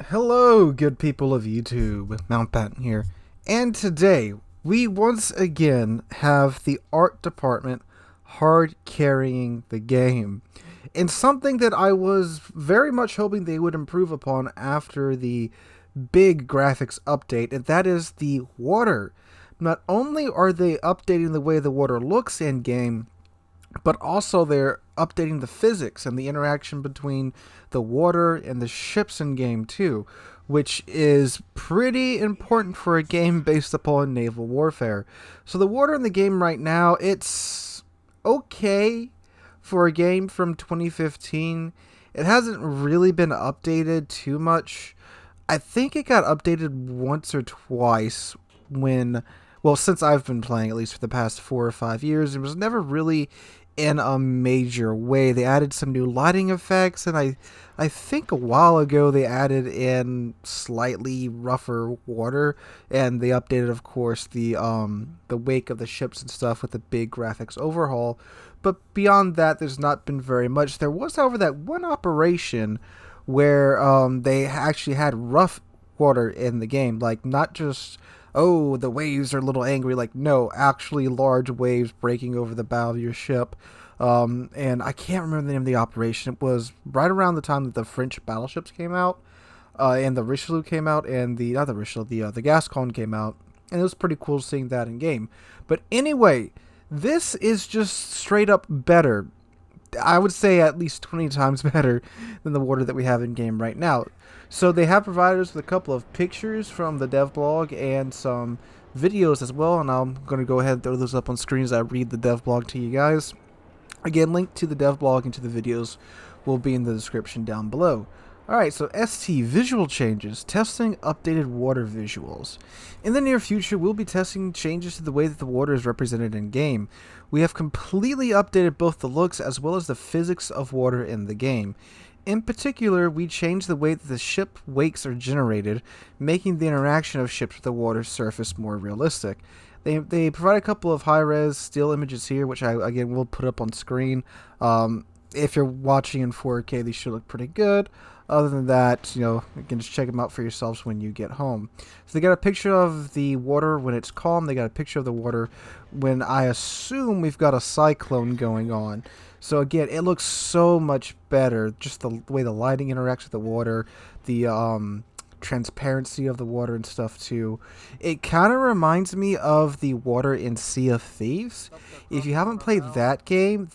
Hello, good people of YouTube. Mountbatten here. And today, we once again have the art department hard carrying the game. And something that I was very much hoping they would improve upon after the big graphics update, and that is the water. Not only are they updating the way the water looks in game, but also they're updating the physics and the interaction between the water and the ships in game too, which is pretty important for a game based upon naval warfare. So the water in the game right now, it's okay for a game from 2015. It hasn't really been updated too much. I think it got updated once or twice when, well, since I've been playing, at least for the past 4 or 5 years. It was never really in a major way. They added some new lighting effects, and I think a while ago they added in slightly rougher water, and they updated, of course, the wake of the ships and stuff with the big graphics overhaul. But beyond that, there's not been very much. There was, however, that one operation where they actually had rough water in the game, like not just, oh, the waves are a little angry. Like, no, actually large waves breaking over the bow of your ship. And I can't remember the name of the operation. It was right around the time that the French battleships came out, and the Richelieu came out, and not the Richelieu, the Gascon came out. And it was pretty cool seeing that in game. But anyway, this is just straight up better. I would say at least 20 times better than the water that we have in game right now. So they have provided us with a couple of pictures from the DevBlog and some videos as well, and I'm going to go ahead and throw those up on screen as I read the DevBlog to you guys. Again, link to the DevBlog and to the videos will be in the description down below. Alright, so ST visual changes, testing updated water visuals. In the near future, we'll be testing changes to the way that the water is represented in game. We have completely updated both the looks as well as the physics of water in the game. In particular, we changed the way that the ship wakes are generated, making the interaction of ships with the water surface more realistic. They provide a couple of high-res still images here, which I, again, will put up on screen. If you're watching in 4K, these should look pretty good. Other than that, you can just check them out for yourselves when you get home. So they got a picture of the water when it's calm. They got a picture of the water when I assume we've got a cyclone going on. So again, it looks so much better. Just the way the lighting interacts with the water, the transparency of the water and stuff too. It kind of reminds me of the water in Sea of Thieves. If you haven't played that game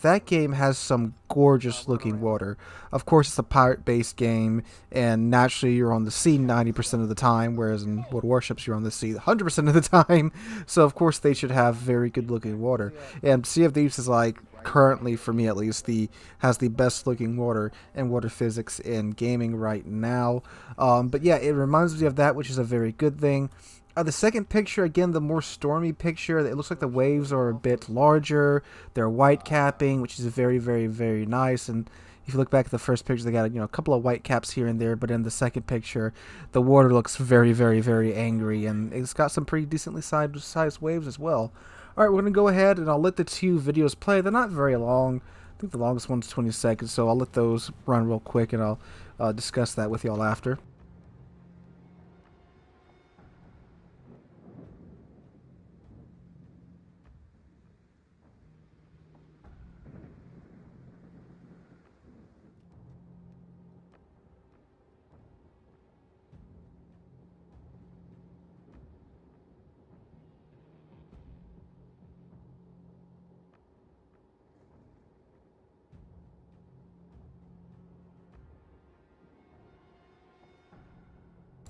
has some gorgeous looking water. Of course, it's a pirate-based game, and naturally you're on the sea 90% of the time, whereas in Warships you're on the sea 100% of the time. So of course they should have very good looking water. And Sea of Thieves is, like, currently, for me at least, has the best looking water and water physics in gaming right now. But yeah, it reminds me of that, which is a very good thing. The second picture, again, the more stormy picture, it looks like the waves are a bit larger. They're white capping, which is very, very, very nice. And if you look back at the first picture, they got a couple of white caps here and there. But in the second picture, the water looks very, very, very angry, and it's got some pretty decently sized waves as well. Alright, we're going to go ahead and I'll let the two videos play. They're not very long. I think the longest one's 20 seconds, so I'll let those run real quick and I'll discuss that with y'all after.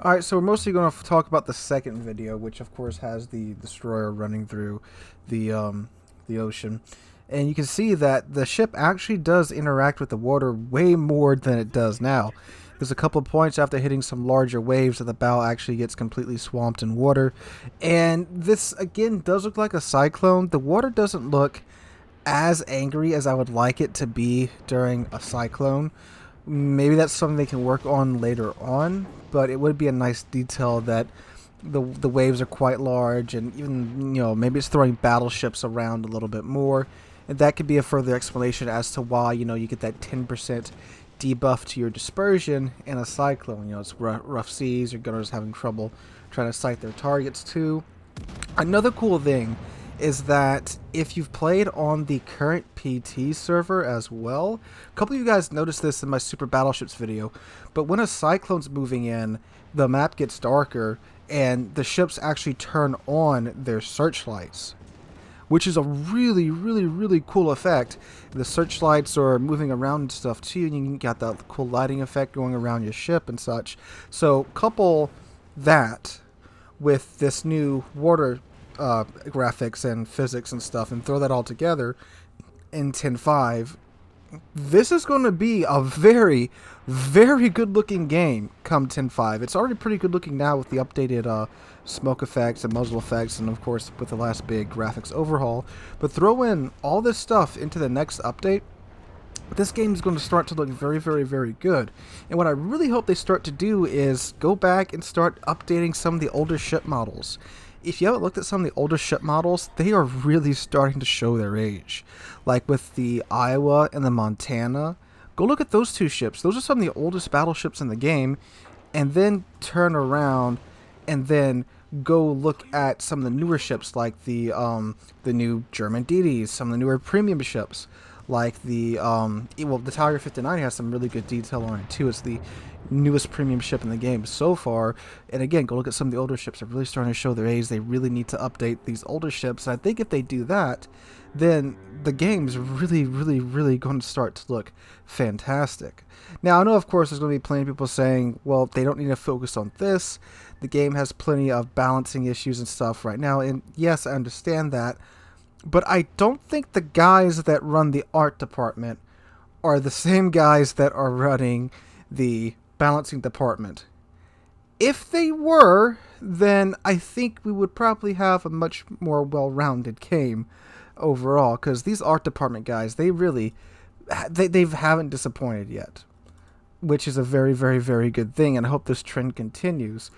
Alright, so we're mostly going to talk about the second video, which of course has the destroyer running through the ocean. And you can see that the ship actually does interact with the water way more than it does now. There's a couple of points after hitting some larger waves that the bow actually gets completely swamped in water. And this, again, does look like a cyclone. The water doesn't look as angry as I would like it to be during a cyclone. Maybe that's something they can work on later on, but it would be a nice detail that the waves are quite large, and even, maybe it's throwing battleships around a little bit more. And that could be a further explanation as to why, you get that 10% debuff to your dispersion in a cyclone. You know, it's rough seas, your gunners having trouble trying to sight their targets too. Another cool thing is that if you've played on the current PT server as well, a couple of you guys noticed this in my Super Battleships video, but when a cyclone's moving in, the map gets darker and the ships actually turn on their searchlights, which is a really cool effect. The searchlights are moving around and stuff too, and you got that cool lighting effect going around your ship and such. So couple that with this new water graphics and physics and stuff, and throw that all together in 10.5, this is going to be a very good looking game come 10.5. It's already pretty good looking now with the updated smoke effects and muzzle effects, and of course with the last big graphics overhaul. But throw in all this stuff into the next update, this game is going to start to look very good. And what I really hope they start to do is go back and start updating some of the older ship models. If you haven't looked at some of the older ship models, they are really starting to show their age. Like with the Iowa and the Montana, go look at those two ships. Those are some of the oldest battleships in the game. And then turn around and then go look at some of the newer ships, like the new German DDs, some of the newer premium ships, like the Tiger 59 has some really good detail on it too. It's the newest premium ship in the game so far. And again, go look at some of the older ships. They're really starting to show their age. They really need to update these older ships. And I think if they do that, then the game's really going to start to look fantastic. Now, I know, of course, there's going to be plenty of people saying, well, they don't need to focus on this. The game has plenty of balancing issues and stuff right now. And yes, I understand that. But I don't think the guys that run the art department are the same guys that are running the balancing department. If they were, then I think we would probably have a much more well-rounded game overall, because these art department guys, they haven't disappointed yet, which is a very good thing, and I hope this trend continues.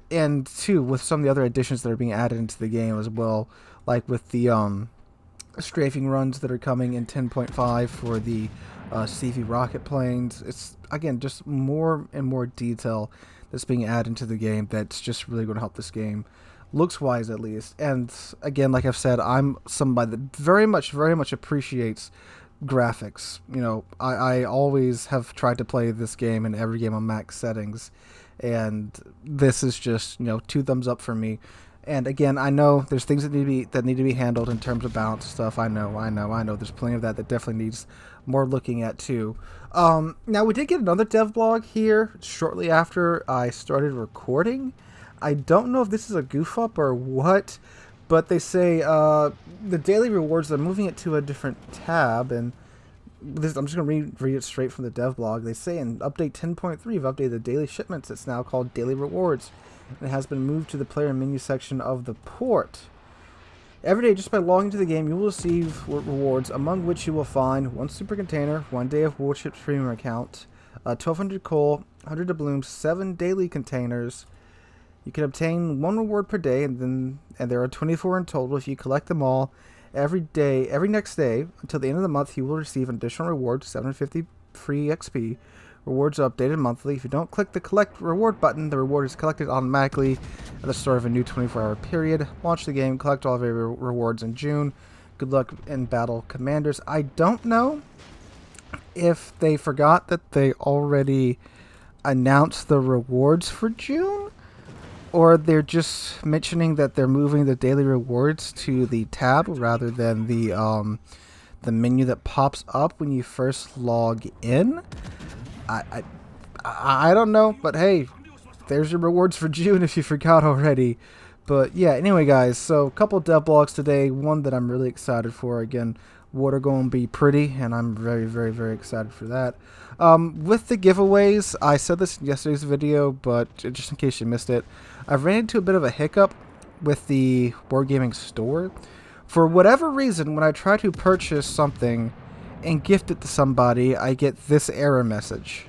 And too, with some of the other additions that are being added into the game as well, like with the strafing runs that are coming in 10.5 for the CV rocket planes. It's, again, just more and more detail that's being added into the game that's just really going to help this game, looks-wise at least. And again, like I've said, I'm somebody that very much appreciates graphics. You know, I always have tried to play this game in every game on max settings, and this is just, you know, 2 thumbs up for me. And again, I know there's things that need to be handled in terms of balance stuff. I know. There's plenty of that definitely needs more looking at too. Now, we did get another DevBlog here shortly after I started recording. I don't know if this is a goof up or what, but they say the daily rewards, they're moving it to a different tab, and this, I'm just going to read it straight from the DevBlog. They say in update 10.3, we've updated the daily shipments. It's now called daily rewards. It has been moved to the player menu section of the port. Every day, just by logging to the game, you will receive rewards, among which you will find 1 super container, 1 day of Warships premium account, 1,200 coal, 100 doubloons, 7 daily containers. You can obtain 1 reward per day, and there are 24 in total. If you collect them all every next day until the end of the month, you will receive an additional reward, 750 free XP. Rewards are updated monthly. If you don't click the collect reward button, the reward is collected automatically at the start of a new 24-hour period. Launch the game, collect all of your rewards in June. Good luck in battle, commanders. I don't know if they forgot that they already announced the rewards for June, or they're just mentioning that they're moving the daily rewards to the tab rather than the menu that pops up when you first log in. I don't know, but hey, there's your rewards for June if you forgot already. But yeah, anyway guys, so a couple devlogs today, one that I'm really excited for. Again, water going to be pretty, and I'm very excited for that. With the giveaways, I said this in yesterday's video, but just in case you missed it, I've ran into a bit of a hiccup with the Wargaming store. For whatever reason, when I try to purchase something and gift it to somebody, I get this error message.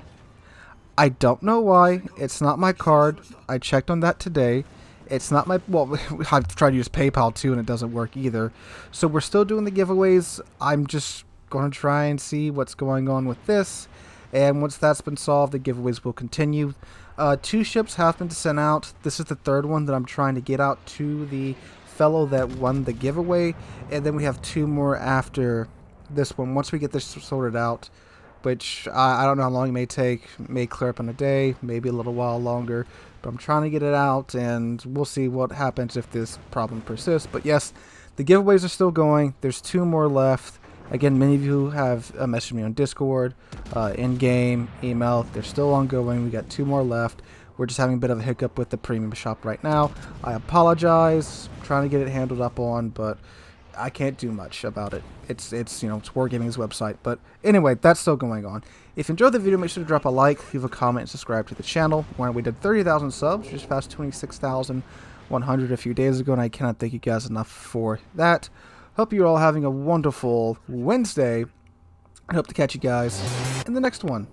I don't know why. It's not my card. I checked on that today. It's not my, well, I've tried to use PayPal too, and it doesn't work either. So we're still doing the giveaways. I'm just going to try and see what's going on with this. And once that's been solved, the giveaways will continue. 2 ships have been sent out. This is the 3rd one that I'm trying to get out to the fellow that won the giveaway, and then we have 2 more after this one. Once we get this sorted out, which I don't know how long it may take, may clear up in a day, maybe a little while longer, but I'm trying to get it out, and we'll see what happens if this problem persists. But yes, the giveaways are still going. There's 2 more left. Again, many of you have messaged me on Discord, in-game, email. They're still ongoing. We got 2 more left. We're just having a bit of a hiccup with the premium shop right now. I apologize. I'm trying to get it handled up on, but I can't do much about it. It's Wargaming's website. But anyway, that's still going on. If you enjoyed the video, make sure to drop a like, leave a comment, and subscribe to the channel. When we did 30,000 subs, just past 26,100 a few days ago, and I cannot thank you guys enough for that. Hope you're all having a wonderful Wednesday. I hope to catch you guys in the next one.